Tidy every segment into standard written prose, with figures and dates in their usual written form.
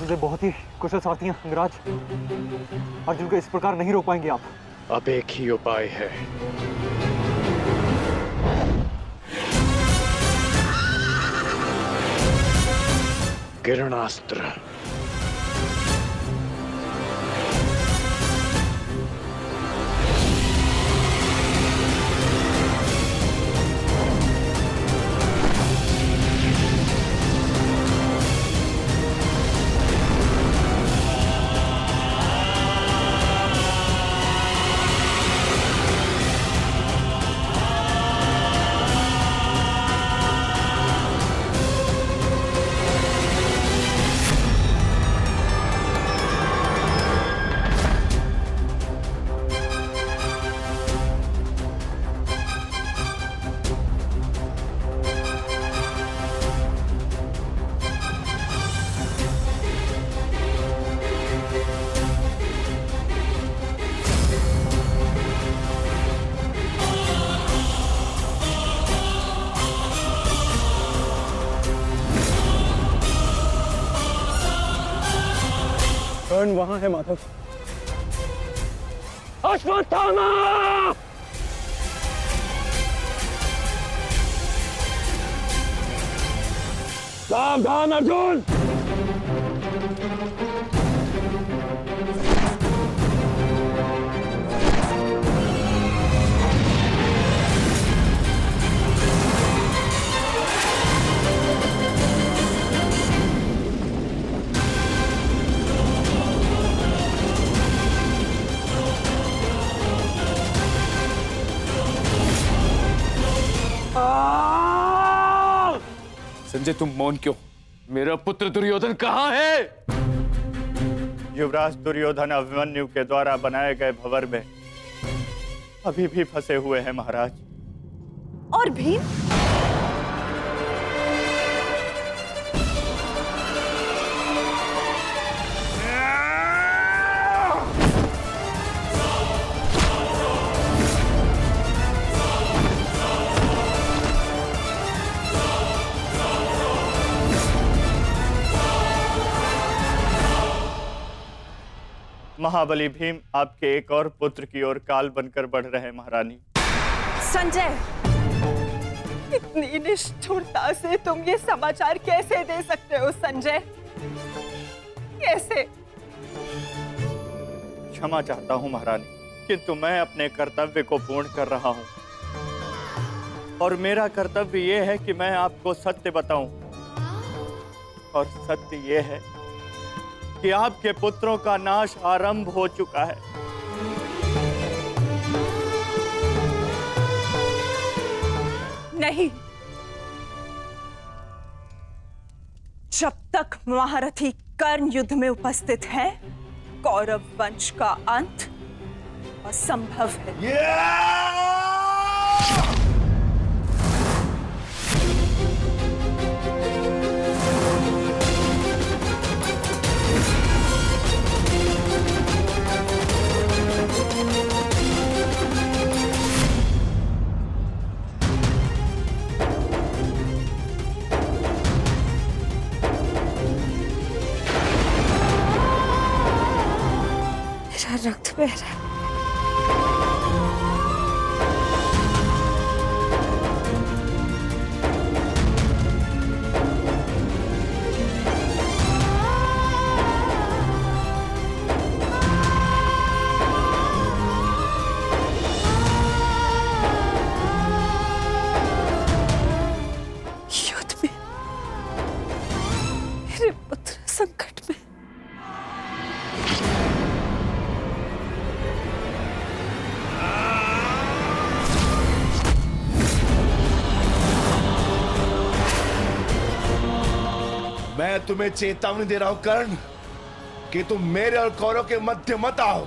वे बहुत ही कुशल सारथी हैं अंगराज। अर्जुन को इस प्रकार नहीं रोक पाएंगे आप। अब एक ही उपाय है। किरणास्त्र। कर्ण वहां है माधव। अश्वत्थामा! सावधान अर्जुन! संजय, तुम मौन क्यों? मेरा पुत्र दुर्योधन कहाँ है? युवराज दुर्योधन अभिमन्यु के द्वारा बनाए गए भंवर में अभी भी फंसे हुए हैं महाराज। और भीम? महाबली भीम आपके एक और पुत्र की ओर काल बनकर बढ़ रहे हैं महारानी। संजय, इतनी निष्ठुरता से तुम ये समाचार कैसे दे सकते हो संजय? कैसे? क्षमा चाहता हूं महारानी, किंतु मैं अपने कर्तव्य को पूर्ण कर रहा हूं और मेरा कर्तव्य यह है कि मैं आपको सत्य बताऊं। और सत्य यह है कि आपके पुत्रों का नाश आरंभ हो चुका है। नहीं, जब तक महारथी कर्ण युद्ध में उपस्थित है, कौरव वंश का अंत असंभव है। रक्त बह रहा है। युद्ध में मेरे पुत्र संकट में। मैं तुम्हें चेतावनी दे रहा हूं कर्ण कि तुम मेरे और कौरव के मध्य मत आओ,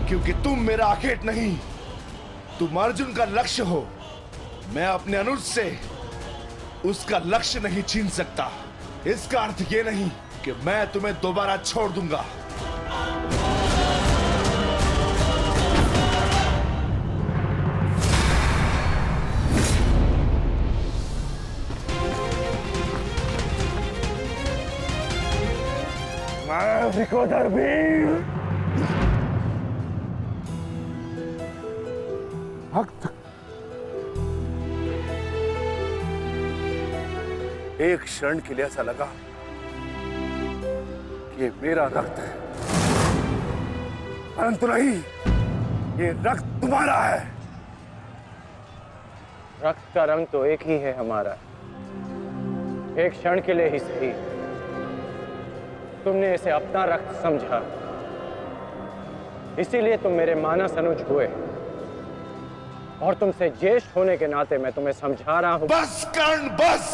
क्योंकि तुम मेरा आखेट नहीं, तुम अर्जुन का लक्ष्य हो। मैं अपने अनुज से उसका लक्ष्य नहीं छीन सकता। इसका अर्थ ये नहीं कि मैं तुम्हें दोबारा छोड़ दूंगा। विकोदर भीम। रक्त। एक क्षण के लिए ऐसा लगा कि ये मेरा रक्त है, परंतु नहीं, ये रक्त तुम्हारा है। रक्त का रंग तो एक ही है हमारा, एक क्षण के लिए ही सही। तुमने इसे अपना रक्त समझा, इसीलिए तुम मेरे मानस अनुज हुए, और तुमसे ज्येष्ठ होने के नाते मैं तुम्हें समझा रहा हूं। बस कर्ण, बस।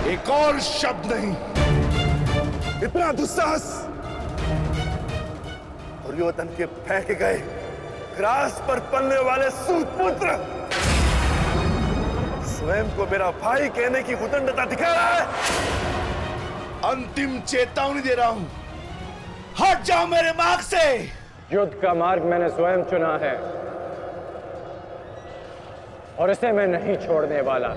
एक और शब्द नहीं। इतना दुस्साहस दुर्योधन के फेंके गए ग्रास पर पलने वाले सूतपुत्र स्वयं को मेरा भाई कहने की उदंडता दिखा रहा है। अंतिम चेतावनी दे रहा हूं, हट जाओ मेरे मार्ग से। युद्ध का मार्ग मैंने स्वयं चुना है और इसे मैं नहीं छोड़ने वाला।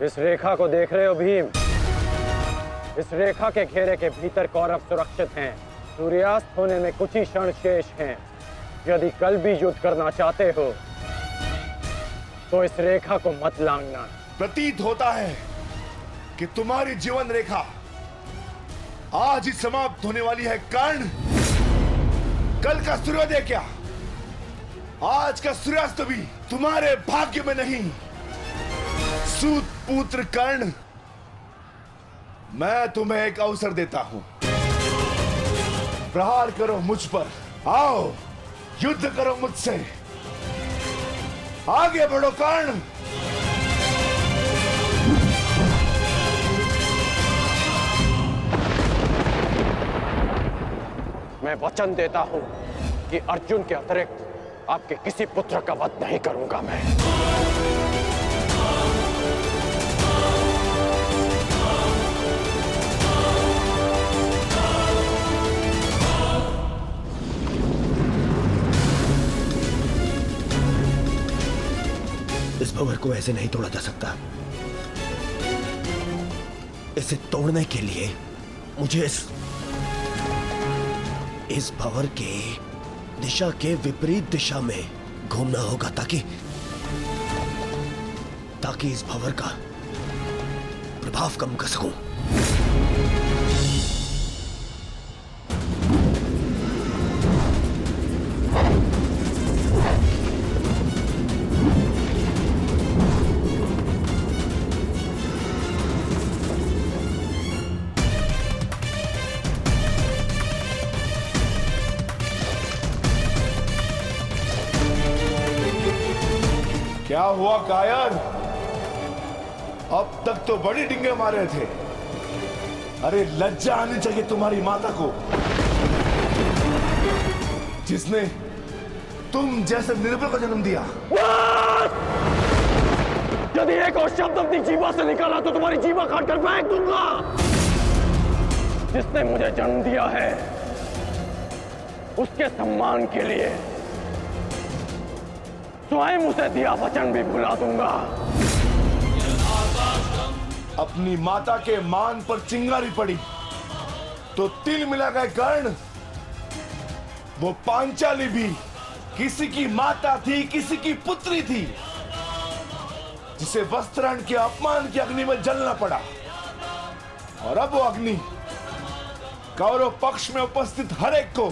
इस रेखा को देख रहे हो भीम? इस रेखा के घेरे के भीतर कौरव सुरक्षित हैं। सूर्यास्त होने में कुछ ही क्षण शेष हैं। यदि कल भी युद्ध करना चाहते हो तो इस रेखा को मत लांघना। प्रतीत होता है कि तुम्हारी जीवन रेखा आज ही समाप्त होने वाली है कर्ण। कल का सूर्योदय क्या, आज का सूर्यास्त भी तुम्हारे भाग्य में नहीं। सूत पुत्र कर्ण, मैं तुम्हें एक अवसर देता हूं। प्रहार करो मुझ पर, आओ युद्ध करो मुझसे। आगे बढ़ो कर्ण। मैं वचन देता हूं कि अर्जुन के अतिरिक्त आपके किसी पुत्र का वध नहीं करूंगा मैं। इस भंवर को ऐसे नहीं तोड़ा जा सकता। इसे तोड़ने के लिए मुझे इस भंवर के दिशा के विपरीत दिशा में घूमना होगा ताकि इस भंवर का प्रभाव कम कर सकूं। क्या हुआ कायर? अब तक तो बड़ी डिंगे मारे थे। अरे लज्जा आनी चाहिए तुम्हारी माता को, जिसने तुम जैसे निर्बल को जन्म दिया। यदि एक और शब्द अपनी जीवा से निकाला तो तुम्हारी जीवा काट कर फेंक दूंगा। जिसने मुझे जन्म दिया है उसके सम्मान के लिए स्वयं उसे दिया वचन भी भुला दूंगा। अपनी माता के मान पर चिंगारी पड़ी तो तिल मिला गए कर्ण। वो पांचाली भी किसी की माता थी, किसी की पुत्री थी, जिसे वस्त्राण के अपमान की अग्नि में जलना पड़ा। और अब वो अग्नि कौरव पक्ष में उपस्थित हर एक को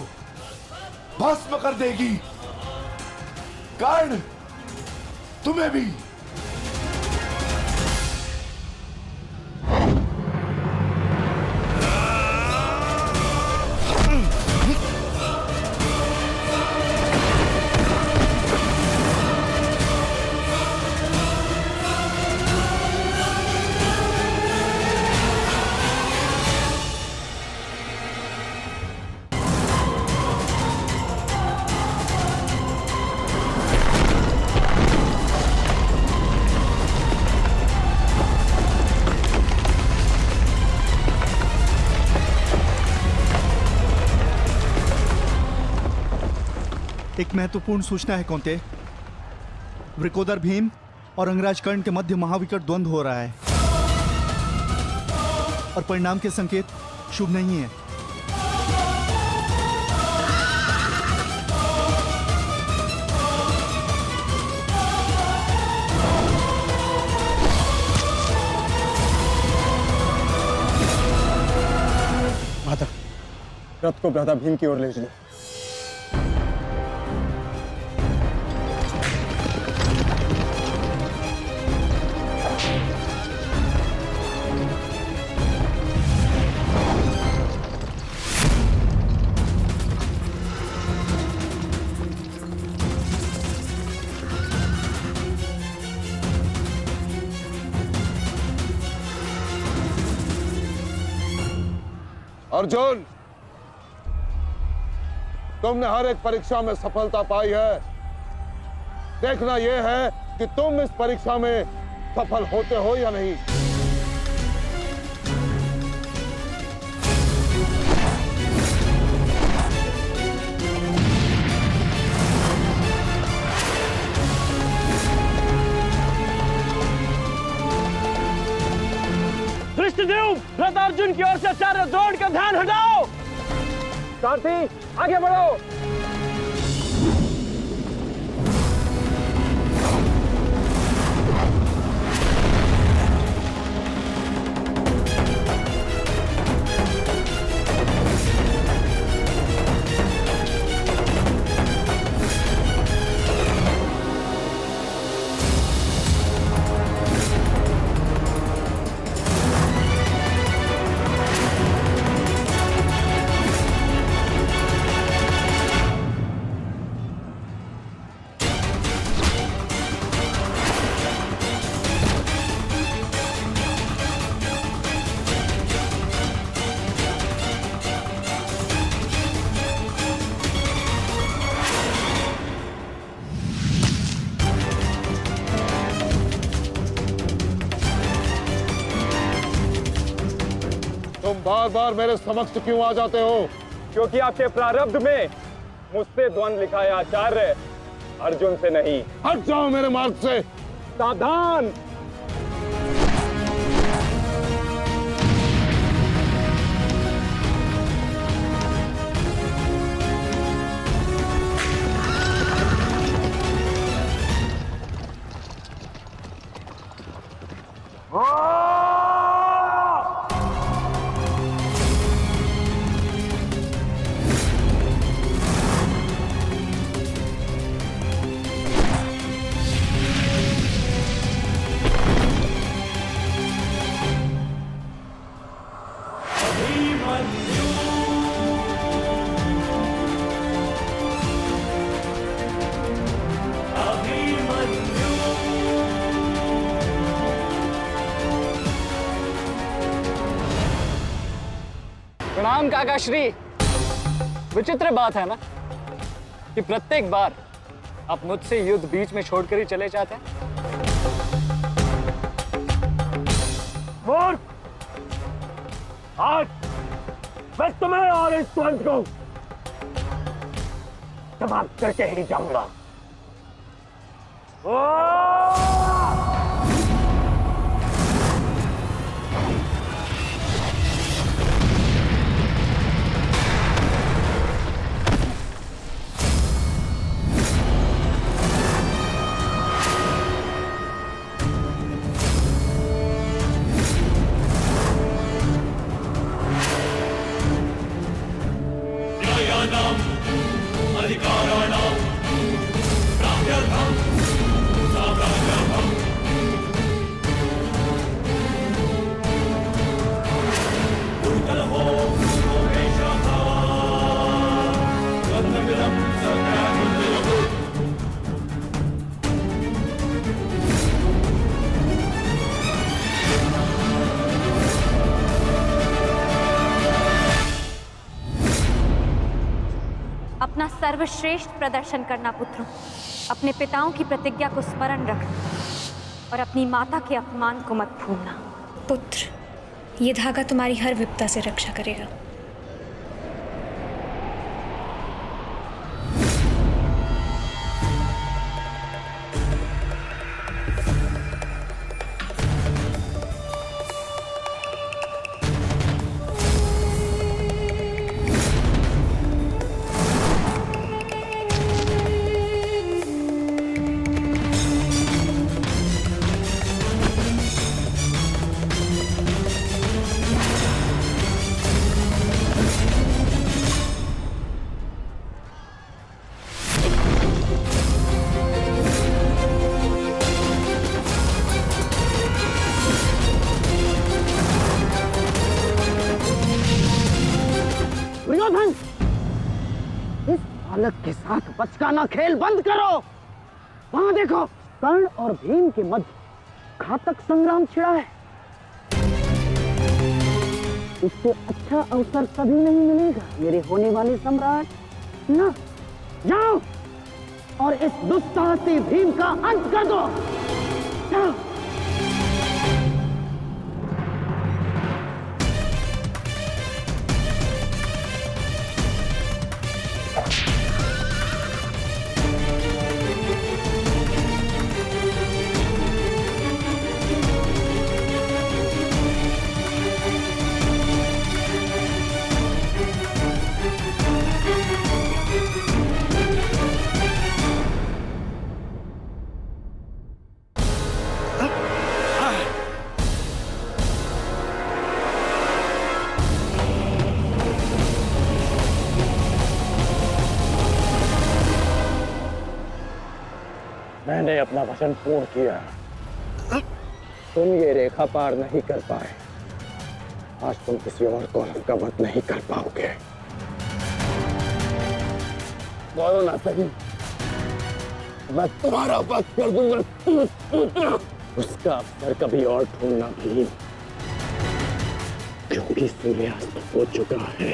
भस्म कर देगी। कर्ण, तुम्हें भी। एक महत्वपूर्ण सूचना है कौंते। वृकोदर भीम और अंगराज कर्ण के मध्य महाविकट द्वंद्व हो रहा है और परिणाम के संकेत शुभ नहीं है। माता, रथ को भ्राता भीम की ओर ले चलो। अर्जुन, तुमने हर एक परीक्षा में सफलता पाई है। देखना यह है कि तुम इस परीक्षा में सफल होते हो या नहीं। धृष्टद्युम्न, रथ अर्जुन की ओर से आचार्य द्रोण का ध्यान हटाओ। सारथी, आगे बढ़ो। तुम बार बार मेरे समक्ष क्यों आ जाते हो? क्योंकि आपके प्रारब्ध में मुझसे द्वंद्व लिखा है आचार्य, अर्जुन से नहीं। हट जाओ मेरे मार्ग से। सावधान। प्रणाम काका श्री। विचित्र बात है ना कि प्रत्येक बार आप मुझसे युद्ध बीच में छोड़कर ही चले जाते हैं। मूर्ख! आज मैं तुम्हें और इस द्वंद्व को समाप्त करके ही जाऊंगा। अपना सर्वश्रेष्ठ प्रदर्शन करना पुत्रों। अपने पिताओं की प्रतिज्ञा को स्मरण रखना और अपनी माता के अपमान को मत भूलना। पुत्र, ये धागा तुम्हारी हर विपदा से रक्षा करेगा। साथ बचकाना खेल बंद करो। वहां देखो, कर्ण और भीम के मध्य घातक संग्राम छिड़ा है। इससे अच्छा अवसर कभी नहीं मिलेगा मेरे होने वाले सम्राट। ना, जाओ और इस दुस्साहसी भीम का अंत कर दो। जाओ। मैंने अपना वचन पूर्ण किया। तुम ये रेखा पार नहीं कर पाए, आज तुम किसी और कौरव का वध नहीं कर पाओगे। बोलो ना सही, मैं तुम्हारा वध कर दूंगा। उसका अवसर कभी और ढूंढना भी, क्योंकि सूर्यास्त हो चुका है।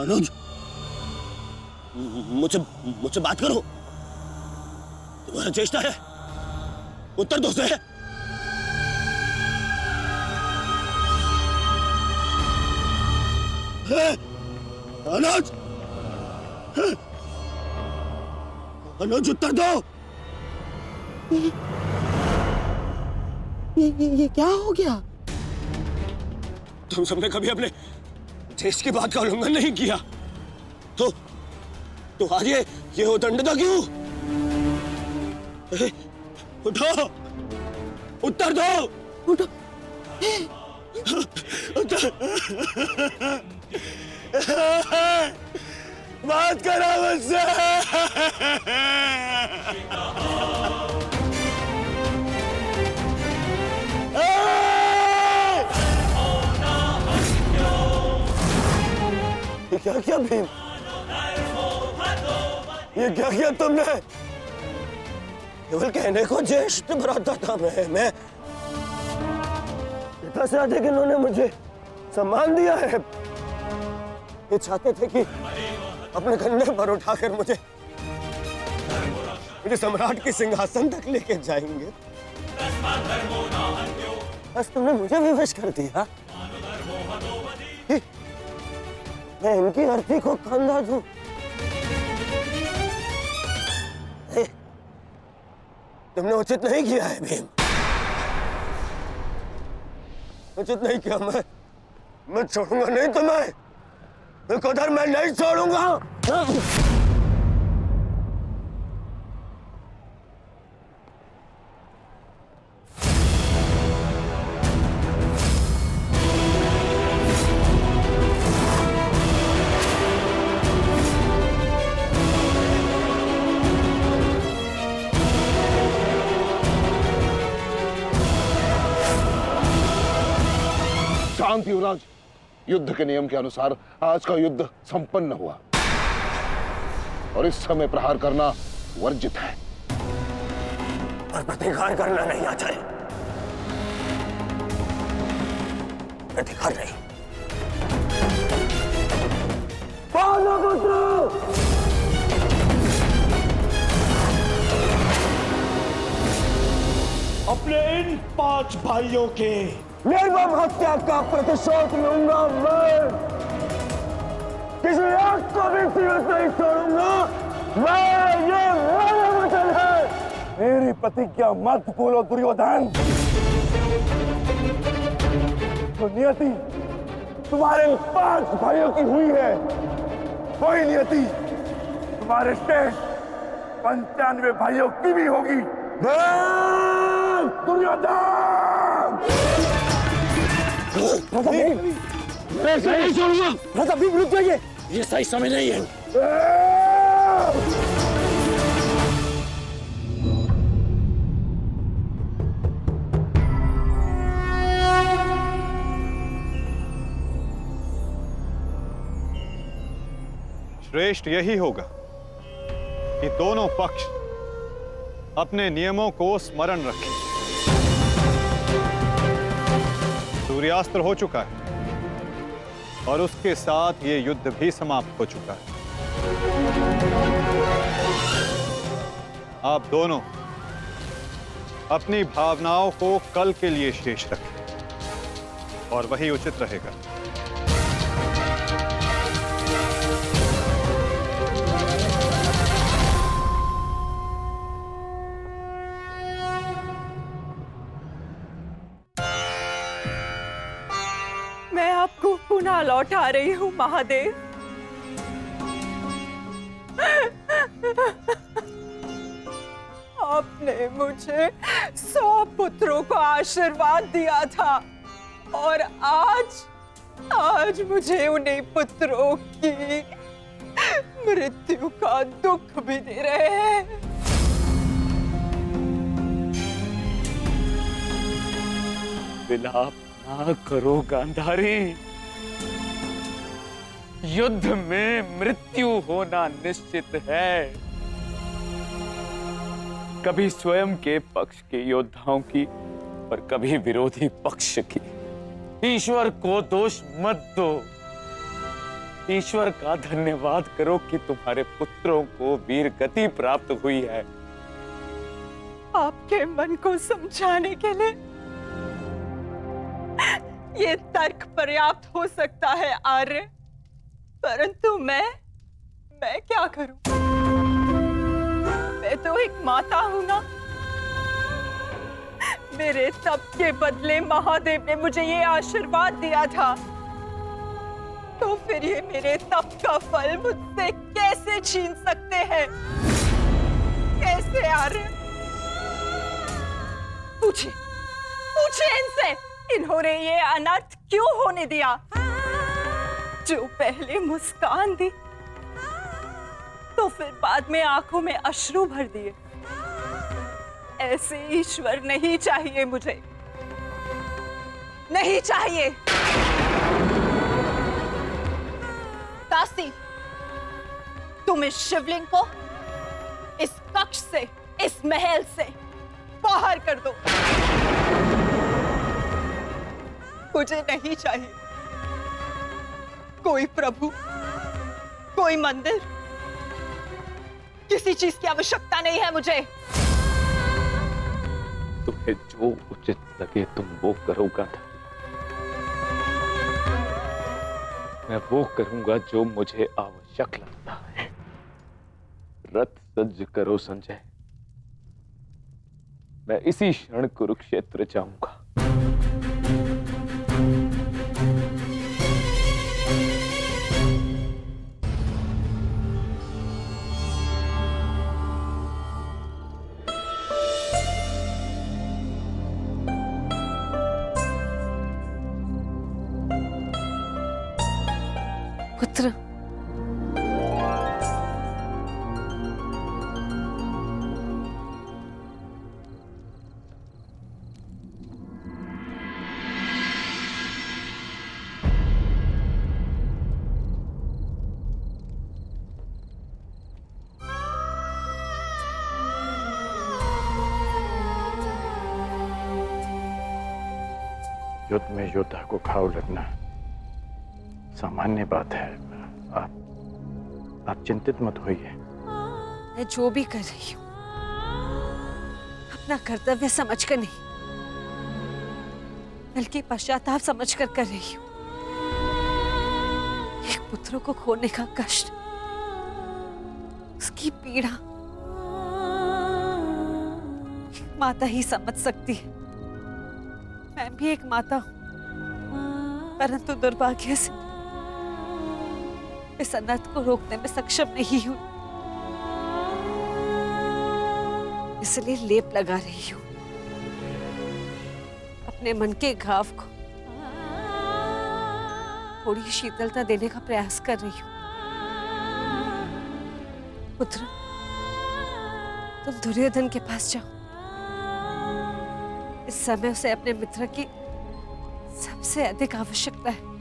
अनुज, मुझसे बात करो। तुम्हारा चेष्टा है, उत्तर दो से। अनुज, अनुज उत्तर दो। ये क्या हो गया? तुम सबने कभी अपने देश की बात का उल्लंघन नहीं किया, तो आज ये उदंडता क्यों? उठो, उत्तर दो। उठो, उत्तर। बात करो मुझसे। क्या क्या भीम, ये क्या किया तुमने? केवल कहने को ज्येष्ठ भ्राता था मैं पिता से अधिक इन्होंने मुझे सम्मान दिया है। ये चाहते थे कि अपने कंधे पर उठाकर मुझे सम्राट के सिंहासन तक लेके जाएंगे। बस तुमने मुझे विवश कर दिया। मैं इनकी अर्थी को कंधा दूं। तुमने उचित नहीं किया है भीम, उचित नहीं किया। मैं छोड़ूंगा नहीं तुम्हें, विकोदर मैं नहीं छोड़ूंगा। शांति युवराज, युद्ध के नियम के अनुसार आज का युद्ध संपन्न हुआ और इस समय प्रहार करना वर्जित है। पर प्रतिकार करना नहीं आचार्य, प्रतिकार नहीं। पांडुपुत्र, अपने इन 5 भाइयों के निर्मम हत्या का प्रतिशोध लूंगा मैं। किसी एक को भी जीवित नहीं छोड़ूंगा मैं, ये मेरा वचन है। मेरी प्रतिज्ञा मत भूलो दुर्योधन। तो नियति तुम्हारे 5 भाइयों की हुई है, वही नियति तुम्हारे शेष 95 भाइयों की भी होगी। दुर्योधन! मैं ऐसे नहीं छोड़ूंगा। राजा भीम रुक जाइए, ये सही समय नहीं है। श्रेष्ठ यही होगा कि दोनों पक्ष अपने नियमों को स्मरण रखें। सूर्यास्त्र हो चुका है और उसके साथ ये युद्ध भी समाप्त हो चुका है। आप दोनों अपनी भावनाओं को कल के लिए शेष रखें और वही उचित रहेगा। मैं आपको पुनः लौटा रही हूँ महादेव। आपने मुझे 100 पुत्रों को आशीर्वाद दिया था और आज मुझे उन्हीं पुत्रों की मृत्यु का दुख भी दे रहे हैं। विलाप ना करो गांधारी। युद्ध में मृत्यु होना निश्चित है। कभी स्वयं के पक्ष के योद्धाओं की और कभी विरोधी पक्ष की। ईश्वर को दोष मत दो। ईश्वर का धन्यवाद करो कि तुम्हारे पुत्रों को वीर गति प्राप्त हुई है। आपके मन को समझाने के लिए ये तर्क पर्याप्त हो सकता है आर्य, परंतु मैं क्या करूं? मैं तो एक माता हूं ना। मेरे तप के बदले महादेव ने मुझे ये आशीर्वाद दिया था, तो फिर ये मेरे तप का फल मुझसे कैसे छीन सकते हैं? कैसे आर्य? पूछिए इनसे, इन्होंने ये अनर्थ क्यों होने दिया? जो पहले मुस्कान दी तो फिर बाद में आंखों में अश्रु भर दिए। ऐसे ईश्वर नहीं चाहिए मुझे, नहीं चाहिए। दासी, तुम इस शिवलिंग को इस कक्ष से, इस महल से बाहर कर दो। मुझे नहीं चाहिए कोई प्रभु, कोई मंदिर, किसी चीज की आवश्यकता नहीं है मुझे। तुम्हें जो उचित लगे तुम वो करो गांधारी। मैं वो करूंगा जो मुझे आवश्यक लगता है। रथ सज्ज करो संजय, मैं इसी क्षण कुरुक्षेत्र जाऊंगा। पुत्र, युद्ध में योद्धा को घाव लगना सामान्य बात है। आप चिंतित मत होइए। मैं जो भी कर रही हूँ अपना कर्तव्य समझकर नहीं, बल्कि पश्चाताप समझकर कर रही हूँ। एक पुत्र को खोने का कष्ट, उसकी पीड़ा माता ही समझ सकती है। मैं भी एक माता हूं, परंतु दुर्भाग्य से इस अनर्थ को रोकने में सक्षम नहीं हुई। इसलिए लेप लगा रही हूँ, अपने मन के घाव को थोड़ी शीतलता देने का प्रयास कर रही हूँ। पुत्र, तुम दुर्योधन के पास जाओ। इस समय उसे अपने मित्र की सबसे अधिक आवश्यकता है।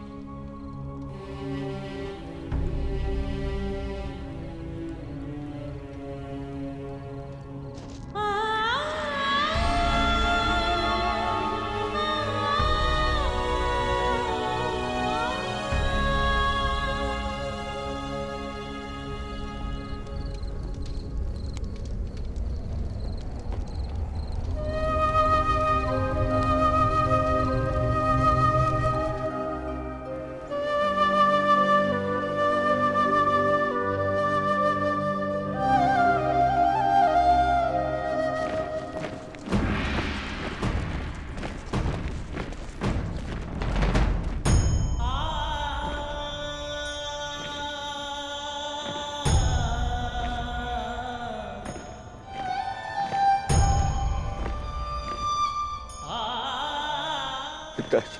पिताजी,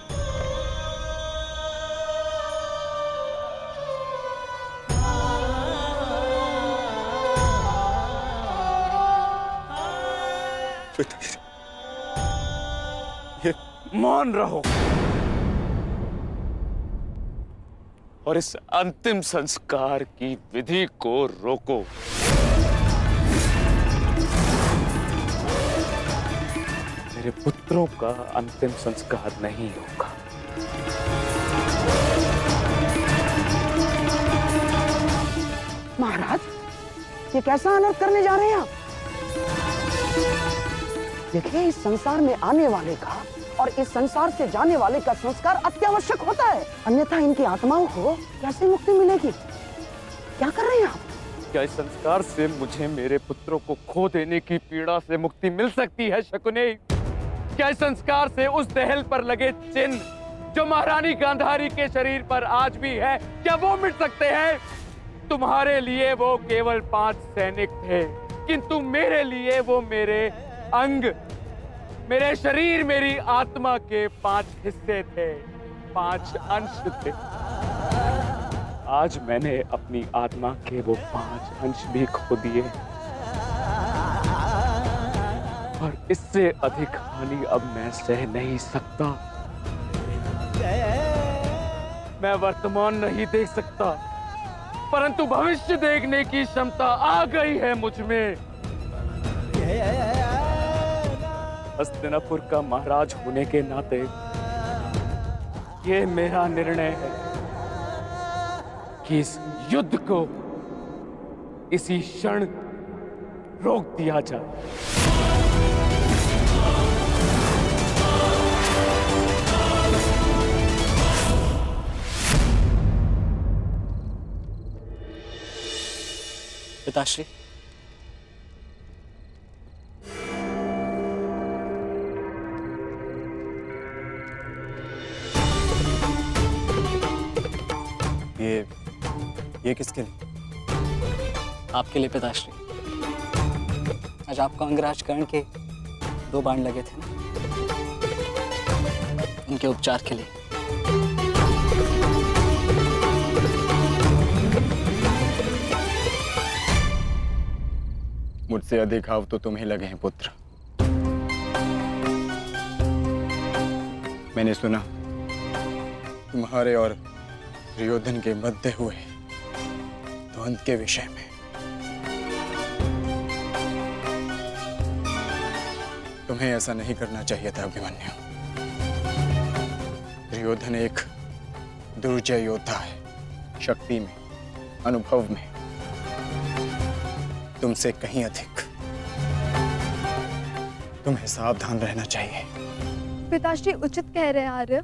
पिताजी, ये मान रहो और इस अंतिम संस्कार की विधि को रोको। मेरे पुत्रों का अंतिम संस्कार नहीं होगा। महाराज, ये कैसा अनर्थ करने जा रहे हैं आप? देखिए, इस संसार में आने वाले का और इस संसार से जाने वाले का संस्कार अत्यावश्यक होता है, अन्यथा इनकी आत्माओं को कैसे मुक्ति मिलेगी? क्या कर रहे हैं आप? क्या इस संस्कार से मुझे मेरे पुत्रों को खो देने की पीड़ा से मुक्ति मिल सकती है शकुनी? क्या इस संस्कार से उस दहल पर लगे चिन्ह जो महारानी गांधारी के शरीर पर आज भी है, क्या वो मिट सकते हैं? तुम्हारे लिए वो केवल 5 सैनिक थे, किंतु मेरे लिए वो मेरे अंग, मेरे शरीर, मेरी आत्मा के 5 हिस्से थे, 5 अंश थे। आज मैंने अपनी आत्मा के वो 5 अंश भी खो दिए और इससे अधिक हानि अब मैं सह नहीं सकता। मैं वर्तमान नहीं देख सकता, परंतु भविष्य देखने की क्षमता आ गई है मुझ में। हस्तिनापुर का महाराज होने के नाते ये मेरा निर्णय है कि इस युद्ध को इसी क्षण रोक दिया जाए। पिताश्री, ये किसके लिए? आपके लिए पिताश्री। आज आपको अंगराज कर्ण के 2 बाण लगे थे ना, उनके उपचार के लिए। मुझसे अधिक घाव तो तुम्हें लगे हैं पुत्र। मैंने सुना तुम्हारे और दुर्योधन के मध्य हुए द्वंद्व के विषय में। तुम्हें ऐसा नहीं करना चाहिए था अभिमन्यु। दुर्योधन एक दुर्जय योद्धा है, शक्ति में, अनुभव में तुमसे कहीं अधिक। तुम्हें सावधान रहना चाहिए। पिताश्री उचित कह रहे हैं आर्य।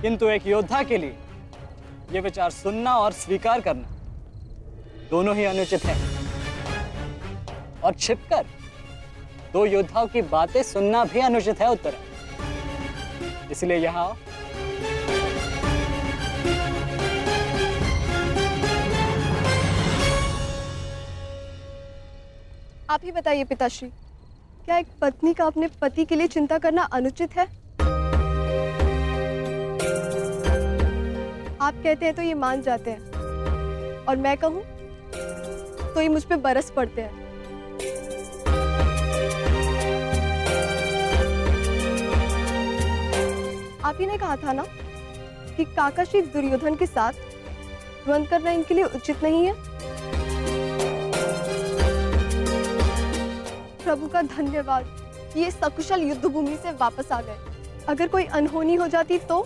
किंतु एक योद्धा के लिए यह विचार सुनना और स्वीकार करना दोनों ही अनुचित है। और छिपकर 2 योद्धाओं की बातें सुनना भी अनुचित है उत्तरा। इसलिए यहां आओ। आप ही बताइए पिताश्री, क्या एक पत्नी का अपने पति के लिए चिंता करना अनुचित है? आप कहते हैं तो ये मान जाते हैं, और मैं कहूं तो ये मुझ पे बरस पड़ते हैं। आप ही ने कहा था ना कि काका श्री दुर्योधन के साथ द्वंद्व करना इनके लिए उचित नहीं है। प्रभु का धन्यवाद, ये सकुशल युद्ध भूमि से वापस आ गए। अगर कोई अनहोनी हो जाती तो?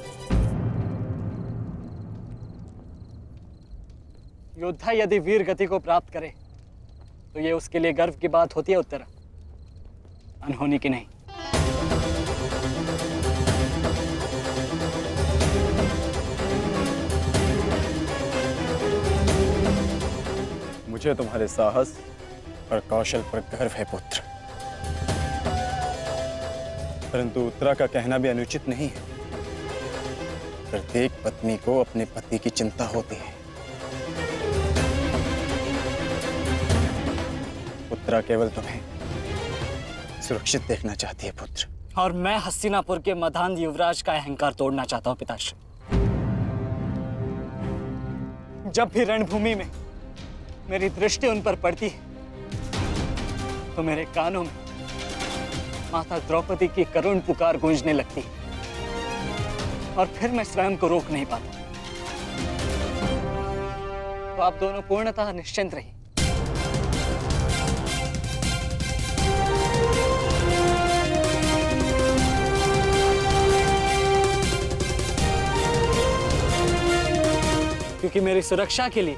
योद्धा यदि वीर गति को प्राप्त करे तो ये उसके लिए गर्व की बात होती है उत्तरा, अनहोनी की नहीं। मुझे तुम्हारे साहस और कौशल पर गर्व है पुत्र, परंतु उत्तरा का कहना भी अनुचित नहीं है। प्रत्येक पत्नी को अपने पति की चिंता होती है। उत्तरा केवल तुम्हें सुरक्षित देखना चाहती है पुत्र। और मैं हस्तिनापुर के मधान युवराज का अहंकार तोड़ना चाहता हूं पिताश्री। जब भी रणभूमि में मेरी दृष्टि उन पर पड़ती है तो मेरे कानों में माता द्रौपदी की करुण पुकार गूंजने लगती है, और फिर मैं स्वयं को रोक नहीं पाता। तो आप दोनों पूर्णतः निश्चिंत रहिए। क्योंकि मेरी सुरक्षा के लिए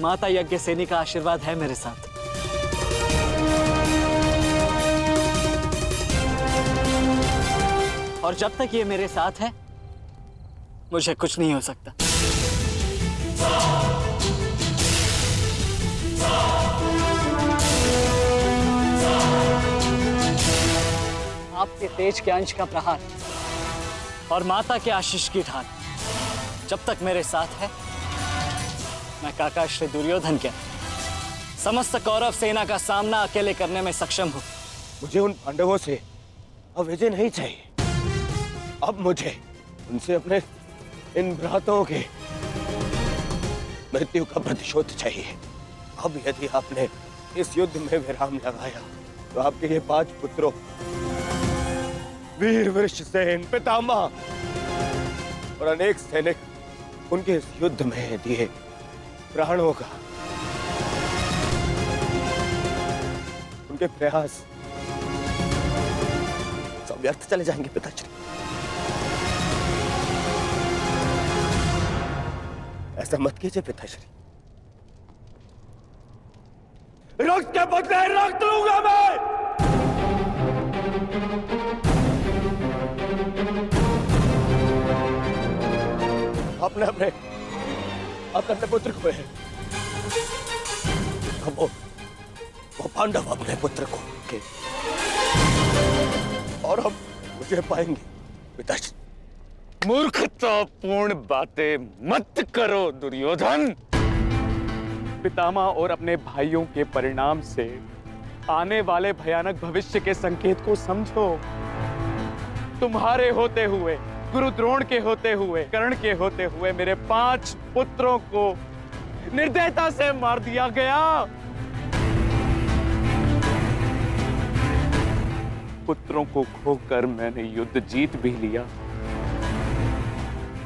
माता यज्ञसेनी का आशीर्वाद है मेरे साथ। और जब तक ये मेरे साथ है मुझे कुछ नहीं हो सकता। आपके तेज के अंश का प्रहार और माता के आशीष की ढाल जब तक मेरे साथ है, मैं काका श्री दुर्योधन के समस्त कौरव सेना का सामना अकेले करने में सक्षम हूं। मुझे उन पांडवों से अब विजय नहीं चाहिए। अब मुझे उनसे अपने इन भ्राताओं के मृत्यु का प्रतिशोध चाहिए। अब यदि आपने इस युद्ध में विराम लगाया तो आपके ये 5 पुत्रों वीर वृषसेन, पितामह और अनेक सैनिक उनके इस युद्ध में दिए प्राणों का, उनके प्रयास सब व्यर्थ चले जाएंगे पिताश्री। ऐसा मत कीजिए पिताश्री। रक्त के बदले रक्त लूंगा मैं। अपने अपने अपने पुत्र को है, वो पांडव अपने पुत्र को के और हम मुझे पाएंगे पिताश्री। मूर्खतापूर्ण बातें मत करो दुर्योधन। पितामह और अपने भाइयों के परिणाम से आने वाले भयानक भविष्य के संकेत को समझो। तुम्हारे होते हुए, गुरु द्रोण के होते हुए, कर्ण के होते हुए मेरे 5 पुत्रों को निर्दयता से मार दिया गया। पुत्रों को खोकर मैंने युद्ध जीत भी लिया,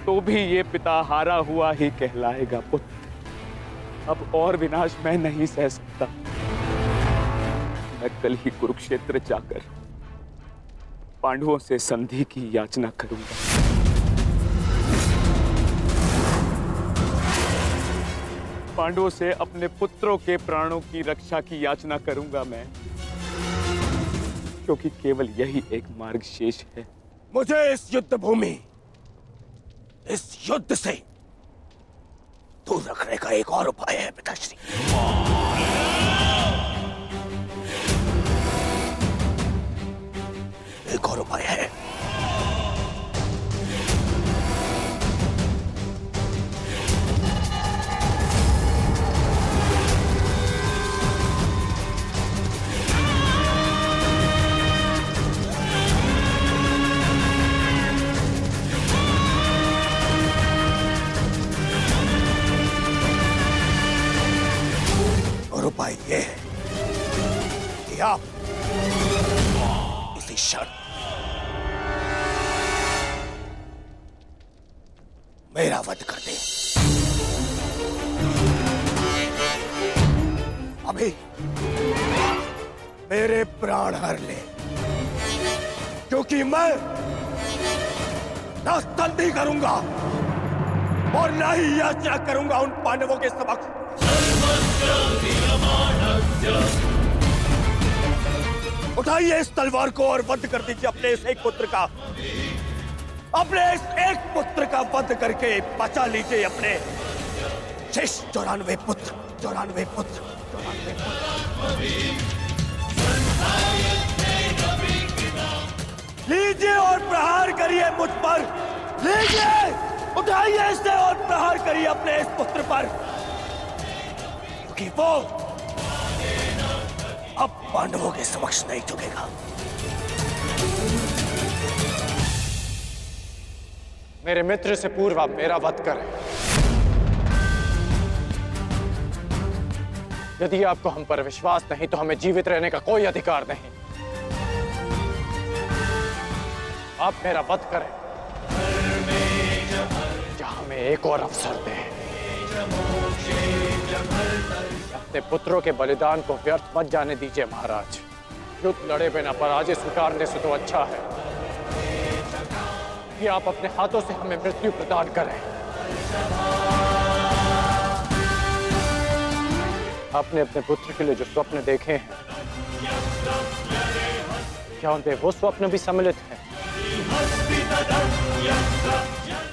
तो भी ये पिता हारा हुआ ही कहलाएगा पुत्र। अब और विनाश मैं नहीं सह सकता। मैं कल ही कुरुक्षेत्र जाकर पांडवों से संधि की याचना करूंगा। पांडवों से अपने पुत्रों के प्राणों की रक्षा की याचना करूंगा मैं, क्योंकि केवल यही एक मार्ग शेष है। मुझे इस युद्ध भूमि, इस युद्ध से दूर रखने का एक और उपाय है पिताश्री। एक और उपाय है। उपाय यह है कि आप इसी क्षण मेरा वध कर दें। अभी मेरे प्राण हर ले, क्योंकि मैं ना स्तंभ करूंगा और ना ही याचना करूंगा उन पांडवों के समक्ष। उठाइए इस तलवार को और वध कर दीजिए अपने इस एक पुत्र का। अपने इस एक पुत्र का वध करके बचा लीजिए अपने शेष 94 पुत्र। 94 पुत्र। लीजिए और प्रहार करिए मुझ पर। लीजिए, उठाइए इसे और प्रहार करिए अपने इस पुत्र पर, क्योंकि वो अब पांडवों के समक्ष नहीं झुकेगा। मेरे मित्र से पूर्व आप मेरा वध करें। यदि आपको हम पर विश्वास नहीं तो हमें जीवित रहने का कोई अधिकार नहीं। आप मेरा वध करें या हमें एक और अवसर दें। अपने पुत्रों के बलिदान को व्यर्थ मत जाने दीजिए महाराज। युद्ध लड़े बिना पराजय स्वीकारने से तो अच्छा है कि आप अपने हाथों से हमें मृत्यु प्रदान करें। आपने अपने पुत्र के लिए जो स्वप्न देखे हैं, क्या उनमें वो स्वप्न भी सम्मिलित हैं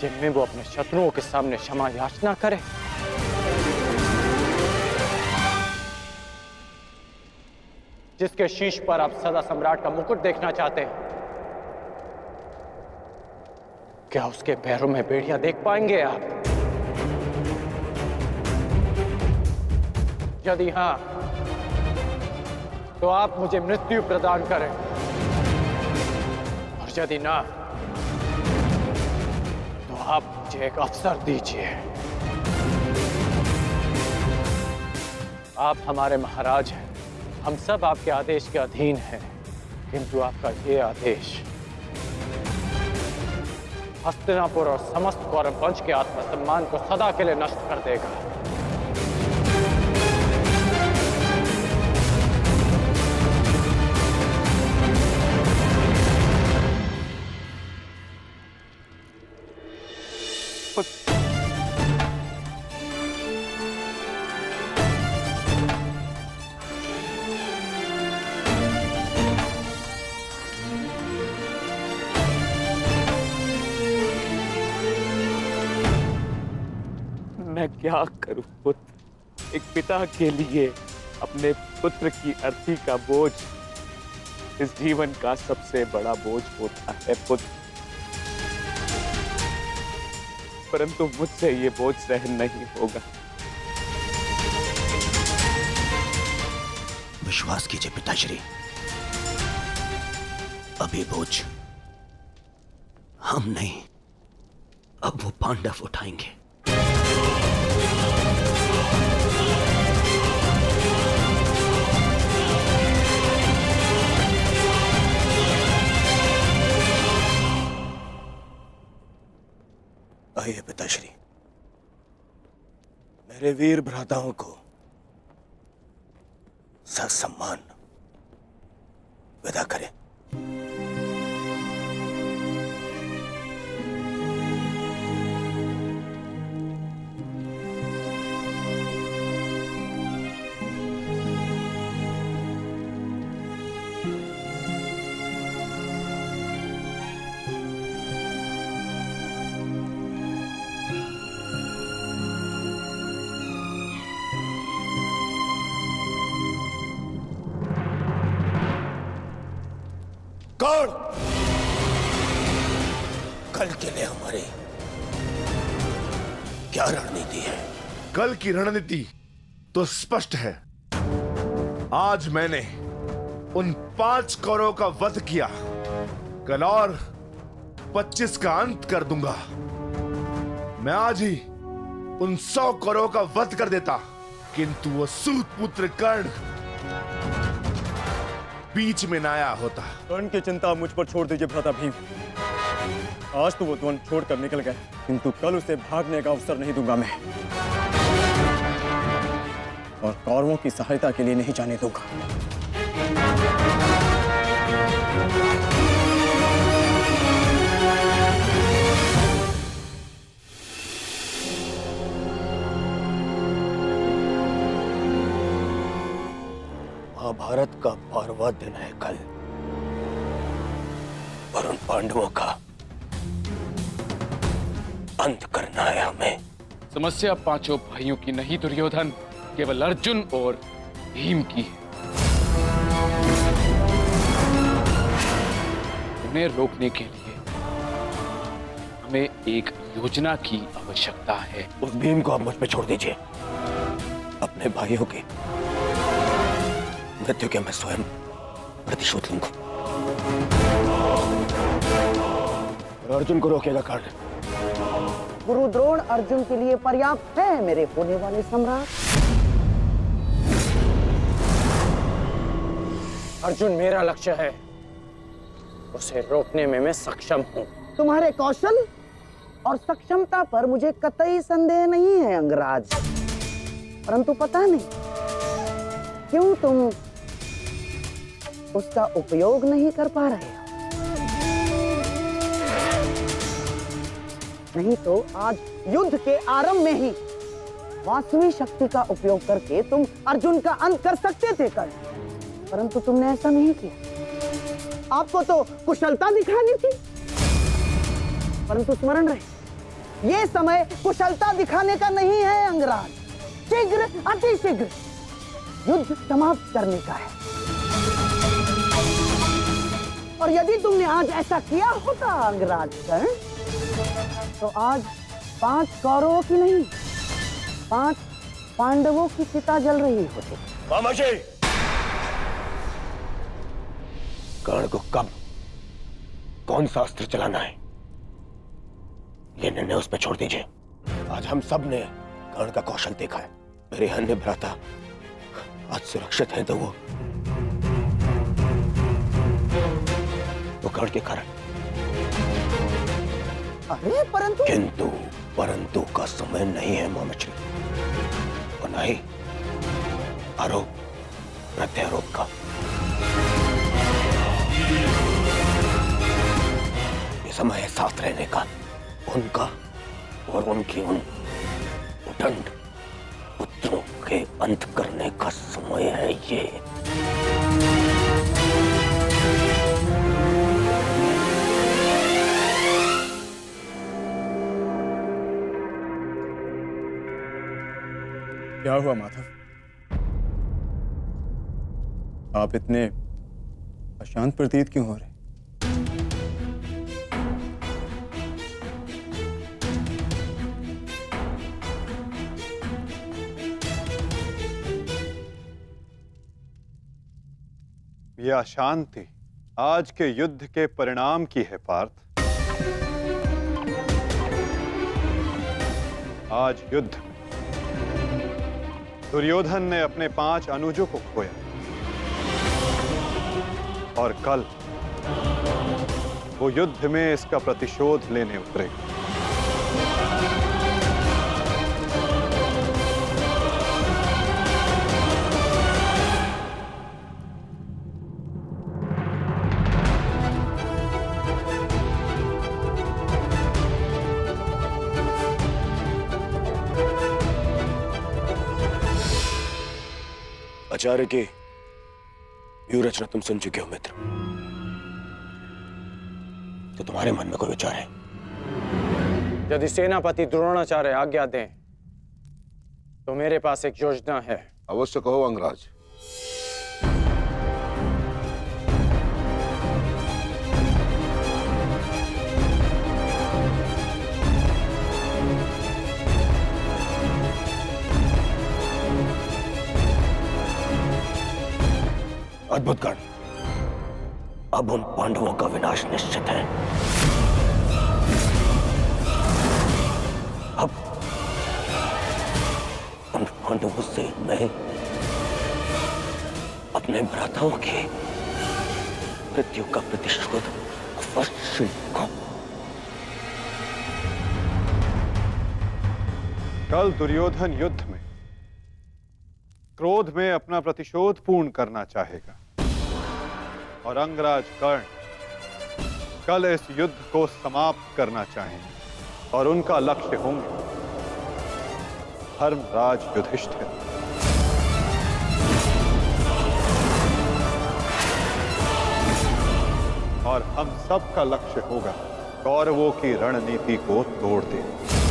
जिनमें वो अपने शत्रुओं के सामने क्षमा याचना करे? जिसके शीश पर आप सदा सम्राट का मुकुट देखना चाहते हैं, क्या उसके पैरों में बेड़ियां देख पाएंगे आप? यदि हां, तो आप मुझे मृत्यु प्रदान करें, और यदि ना, तो आप मुझे एक अवसर दीजिए। आप हमारे महाराज हैं, हम सब आपके आदेश के अधीन हैं, किंतु आपका ये आदेश हस्तिनापुर और समस्त कौरव वंश के आत्मसम्मान को सदा के लिए नष्ट कर देगा। मैं क्या करूं पुत्र? एक पिता के लिए अपने पुत्र की अर्थी का बोझ इस जीवन का सबसे बड़ा बोझ होता है पुत्र, परंतु मुझसे ये बोझ सहन नहीं होगा। विश्वास कीजिए पिताश्री, अब ये बोझ हम नहीं, अब वो पांडव उठाएंगे। आइए पिताश्री, मेरे वीर भ्राताओं को ससम्मान विदा करें। कौन? कल के लिए हमारी क्या रणनीति है? कल की रणनीति तो स्पष्ट है। आज मैंने उन 5 कौरवों का वध किया, कल और 25 का अंत कर दूंगा। मैं आज ही उन 100 कौरवों का वध कर देता, किंतु वो सूत पुत्र कर्ण बीच में न आया होता। कर्ण की चिंता मुझ पर छोड़ दीजिए भ्राता भीम। आज तो वो द्वंद छोड़कर निकल गए, किंतु कल उसे भागने का अवसर नहीं दूंगा मैं, और कौरवों की सहायता के लिए नहीं जाने दूंगा। महाभारत का 12वां दिन है कल, और उन पांडवों का अंत करना है हमें। समस्या पांचों भाइयों की नहीं दुर्योधन, केवल अर्जुन और भीम की है। उन्हें रोकने के लिए हमें एक योजना की आवश्यकता है। उस भीम को आप मुझ पे छोड़ दीजिए। अपने भाइयों के मृत्यु के मैं स्वयं प्रतिशोध लूंगा। और अर्जुन को रोकेगा कर्ण। गुरु द्रोण अर्जुन के लिए पर्याप्त है मेरे होने वाले सम्राट। अर्जुन मेरा लक्ष्य है, उसे रोकने में मैं सक्षम हूँ। तुम्हारे कौशल और सक्षमता पर मुझे कतई संदेह नहीं है अंगराज, परंतु पता नहीं क्यों तुम उसका उपयोग नहीं कर पा रहे हो। नहीं तो आज युद्ध के आरंभ में ही वास्तविक शक्ति का उपयोग करके तुम अर्जुन का अंत कर सकते थे कल, परंतु तुमने ऐसा नहीं किया। आपको तो कुशलता दिखानी थी, परंतु स्मरण रहे ये समय कुशलता दिखाने का नहीं है अंगराज। शीघ्र अति शीघ्र युद्ध समाप्त करने का है। और यदि तुमने आज ऐसा किया होता अंगराज कर्ण, तो आज 5 कौरवों की नहीं 5 पांडवों की चिता जल रही होती। खामोशी! कर्ण को कब कौन सा अस्त्र चलाना है ये निर्णय उस पर छोड़ दीजिए। आज हम सब ने कर्ण का कौशल देखा है। मेरे अन्य भ्राता आज सुरक्षित हैं तो वो कर्ण के कारण। अरे परंतु का समय नहीं है मामचरी, और न ही आरोप प्रत्यारोप का। ये समय है साथ रहने का, उनका और उनकी उन उदंड पुत्रों के अंत करने का समय है ये। क्या हुआ माधव? आप इतने अशांत प्रतीत क्यों हो रहे? यह अशांति आज के युद्ध के परिणाम की है पार्थ। आज युद्ध में दुर्योधन ने अपने 5 अनुजों को खोया, और कल वो युद्ध में इसका प्रतिशोध लेने उतरेगा। आचार्य की व्यूह रचना तुम सुन चुके हो मित्र, तो तुम्हारे मन में कोई विचार है? यदि सेनापति द्रोणाचार्य आज्ञा दें तो मेरे पास एक योजना है। अवश्य कहो अंगराज। अद्भुत कर्ण, अब उन पांडवों का विनाश निश्चित है। अब उन धनुष से मैं अपने भ्राताओं की मृत्यु का प्रतिशोध अवश्य लूंगा। कल दुर्योधन युद्ध में क्रोध में अपना प्रतिशोध पूर्ण करना चाहेगा और अंगराज कर्ण कल इस युद्ध को समाप्त करना चाहेंगे और उनका लक्ष्य होंगे धर्मराज युधिष्ठिर। और हम सब का लक्ष्य होगा कौरवों की रणनीति को तोड़ देना।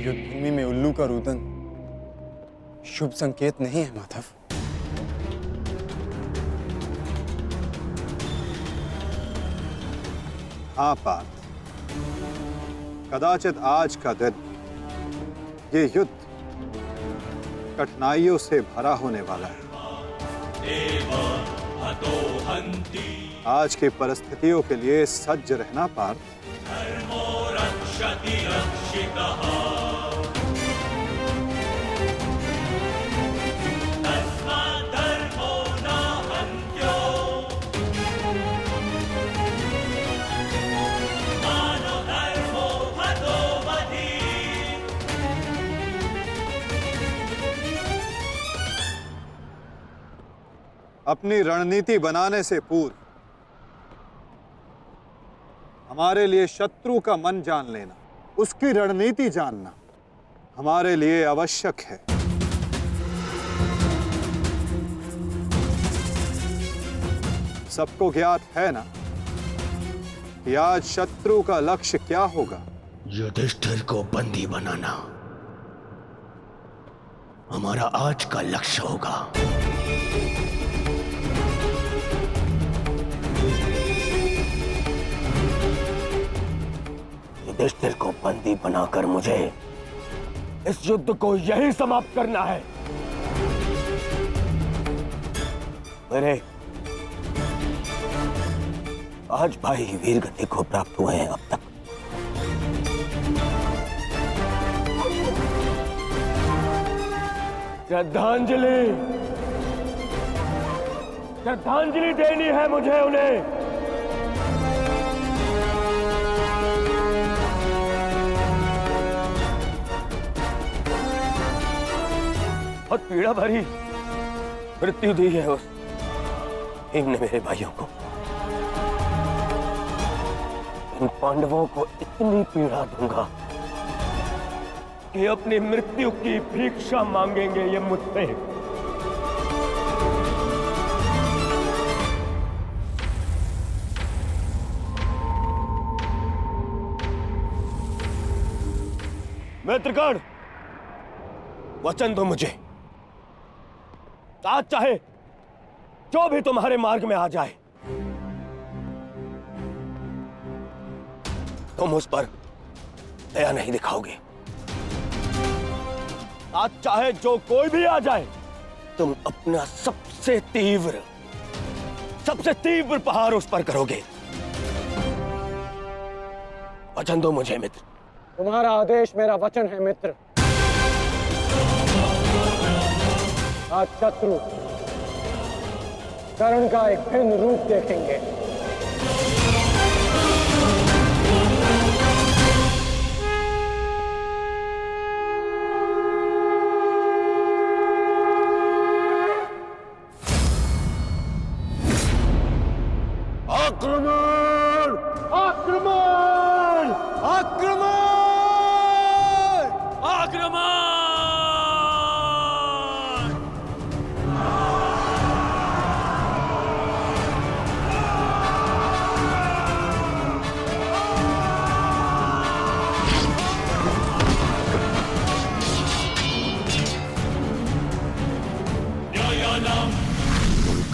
युद्धभूमि में उल्लू का रुदन शुभ संकेत नहीं है माधव। हाँ पार्थ, कदाचित आज का दिन ये युद्ध कठिनाइयों से भरा होने वाला है। आज की परिस्थितियों के लिए सज्ज रहना पार्थ। अपनी रणनीति बनाने से पूर्व हमारे लिए शत्रु का मन जान लेना, उसकी रणनीति जानना हमारे लिए आवश्यक है। सबको ज्ञात है ना कि आज शत्रु का लक्ष्य क्या होगा? युधिष्ठिर को बंदी बनाना हमारा आज का लक्ष्य होगा। युधिष्ठिर को बंदी बनाकर मुझे इस युद्ध को यही समाप्त करना है। मेरे आज भाई वीर गति को प्राप्त हुए हैं अब तक। श्रद्धांजलि श्रद्धांजलि देनी है मुझे उन्हें। बहुत पीड़ा भरी मृत्यु दी है उस भीम ने मेरे भाइयों को। इन पांडवों को इतनी पीड़ा दूंगा कि अपनी मृत्यु की भिक्षा मांगेंगे ये मुझसे। मित्रगण, वचन दो मुझे, आज चाहे जो भी तुम्हारे मार्ग में आ जाए तुम उस पर दया नहीं दिखाओगे। आज चाहे जो कोई भी आ जाए तुम अपना सबसे तीव्र प्रहार उस पर करोगे। वचन दो मुझे मित्र। तुम्हारा आदेश मेरा वचन है मित्र। आज शत्रु कर्ण का एक भिन्न रूप देखेंगे। आक्रमण! आक्रमण! आक्रमण! आक्रमण!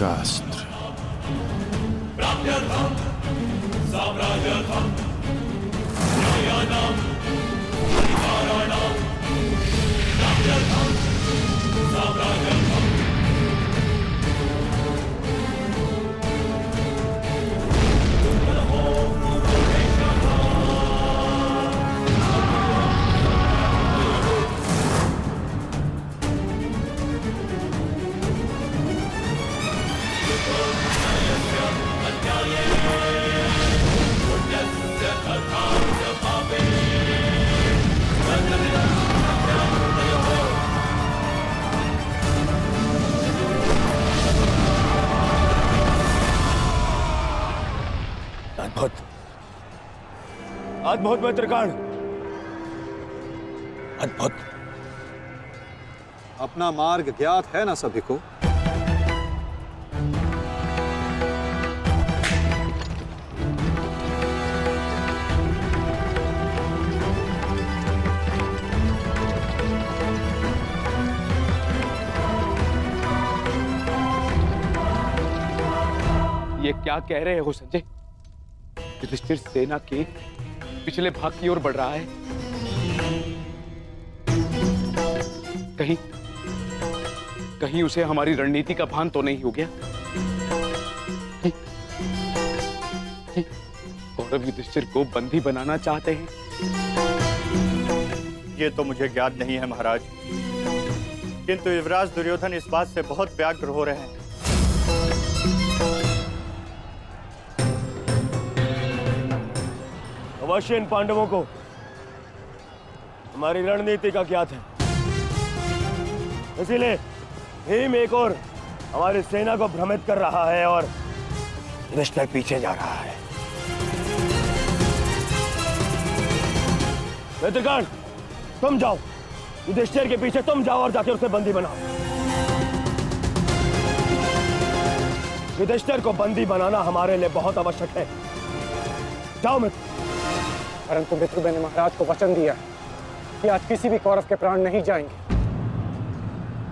का अस्त्र। अद्भुत, अद्भुत मित्रगण, अद्भुत। अपना मार्ग ज्ञात है ना सभी को? ये क्या कह रहे हो संजय? युधिष्ठिर सेना के पिछले भाग की ओर बढ़ रहा है। कहीं उसे हमारी रणनीति का भान तो नहीं हो गया? कौरव युधिष्ठिर को बंदी बनाना चाहते हैं? ये तो मुझे ज्ञात नहीं है महाराज, किंतु युवराज दुर्योधन इस बात से बहुत व्यग्र हो रहे हैं। अवश्य इन पांडवों को हमारी रणनीति का ज्ञात है, इसीलिए भीम एक और हमारी सेना को भ्रमित कर रहा है और युधिष्ठिर पीछे जा रहा है। मित्रगण, तुम जाओ, युधिष्ठिर के पीछे तुम जाओ और जाके उसे बंदी बनाओ। युधिष्ठिर को बंदी बनाना हमारे लिए बहुत आवश्यक है। जाओ मित्र। परंतु मित्र, मैंने महाराज को वचन दिया कि आज किसी भी कौरव के प्राण नहीं जाएंगे।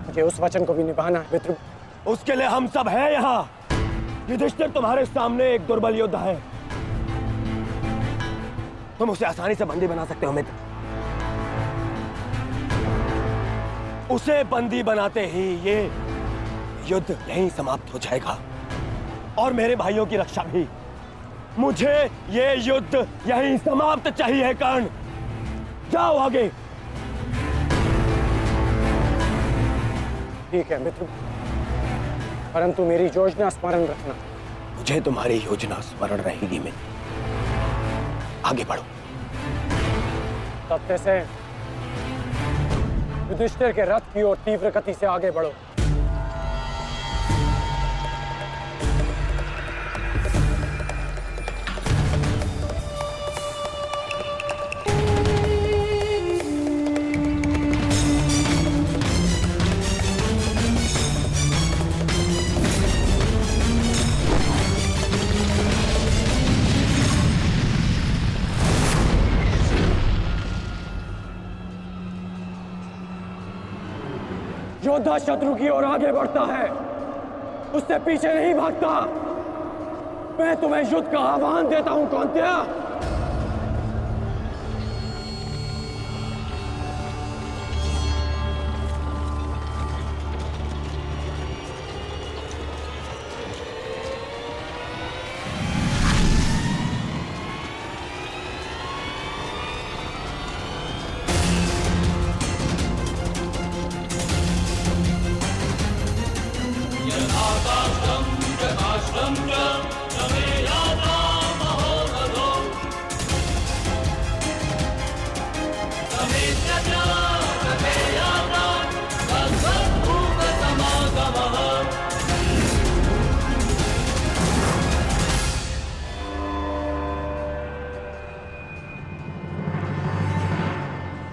मुझे उस वचन को भी निभाना है मित्र। उसके लिए हम सब हैं यहाँ। युधिष्ठिर तुम्हारे सामने एक दुर्बल योद्धा है, तुम उसे आसानी से बंदी बना सकते हो मित्र। उसे बंदी बनाते ही ये युद्ध यहीं समाप्त हो जाएगा और मेरे भाइयों की रक्षा भी। मुझे ये युद्ध यहीं समाप्त चाहिए। कर्ण, जाओ आगे। ठीक है मित्र, परंतु मेरी योजना स्मरण रखना। मुझे तुम्हारी योजना स्मरण रहेगी मित्र। आगे बढ़ो। तब से युधिष्ठिर के रथ की ओर तीव्र गति से आगे बढ़ो। योद्धा शत्रु की ओर आगे बढ़ता है, उससे पीछे नहीं भागता। मैं तुम्हें युद्ध का आह्वान देता हूं कौंतेय।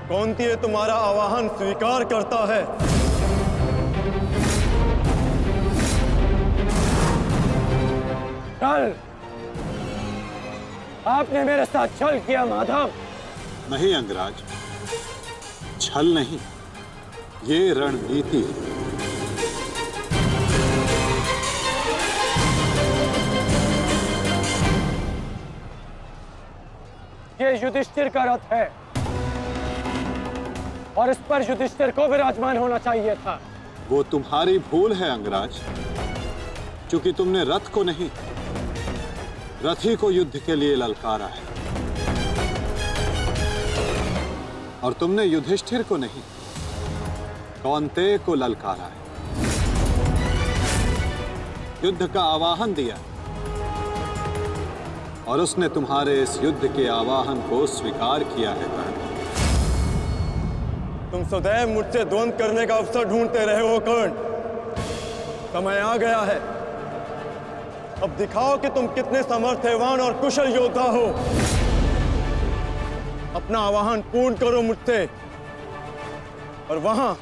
कौंतेय तुम्हारा आवाहन स्वीकार करता है। कल आपने मेरे साथ छल किया माधव। नहीं अंगराज, छल नहीं, ये रणनीति है। युधिष्ठिर का रथ है और इस पर युधिष्ठिर को विराजमान होना चाहिए था। वो तुम्हारी भूल है अंगराज, क्योंकि तुमने रथ को नहीं, रथी को युद्ध के लिए ललकारा है। और तुमने युधिष्ठिर को नहीं, कौन्तेय को ललकारा है, युद्ध का आवाहन दिया और उसने तुम्हारे इस युद्ध के आवाहन को स्वीकार किया है कर्ण। तुम सदैव मुझसे द्वंद्व करने का अवसर ढूंढते रहे हो कर्ण। समय आ गया है, अब दिखाओ कि तुम कितने समर्थवान और कुशल योद्धा हो। अपना आवाहन पूर्ण करो मुझसे और वहां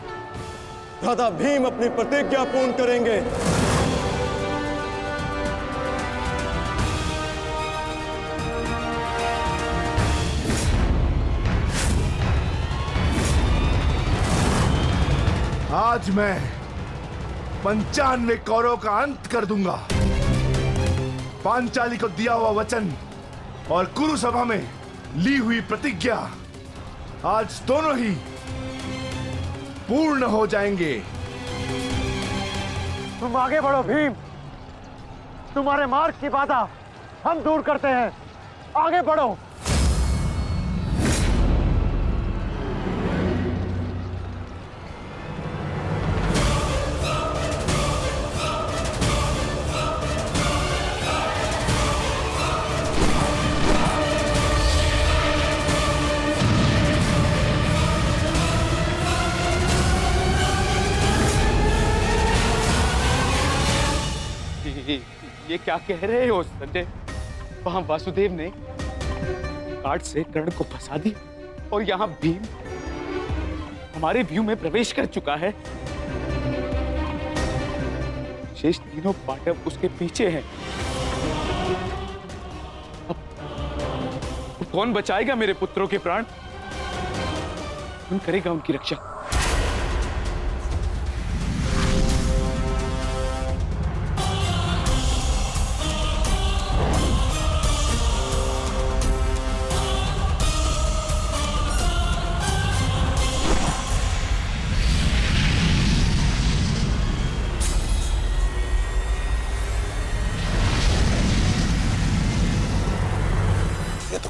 भ्राता भीम अपनी प्रतिज्ञा पूर्ण करेंगे। आज मैं 95 कौरवों का अंत कर दूंगा। पांचाली को दिया हुआ वचन और कुरु सभा में ली हुई प्रतिज्ञा आज दोनों ही पूर्ण हो जाएंगे। तुम आगे बढ़ो भीम, तुम्हारे मार्ग की बाधा हम दूर करते हैं, आगे बढ़ो। ये क्या कह रहे हो संजय? वहां वासुदेव ने काट से कर्ण को फंसा दिया और यहाँ भीम हमारे व्यू में प्रवेश कर चुका है। शेष तीनों पांडव उसके पीछे हैं। अब कौन बचाएगा मेरे पुत्रों के प्राण? कौन करेगा उनकी रक्षा?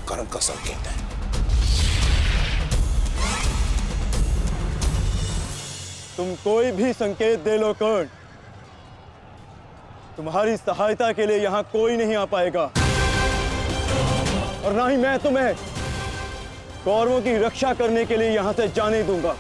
कर्ण का संकेत है। तुम कोई भी संकेत दे लो कर्ण, तुम्हारी सहायता के लिए यहां कोई नहीं आ पाएगा और ना ही मैं तुम्हें कौरवों की रक्षा करने के लिए यहां से जाने दूंगा।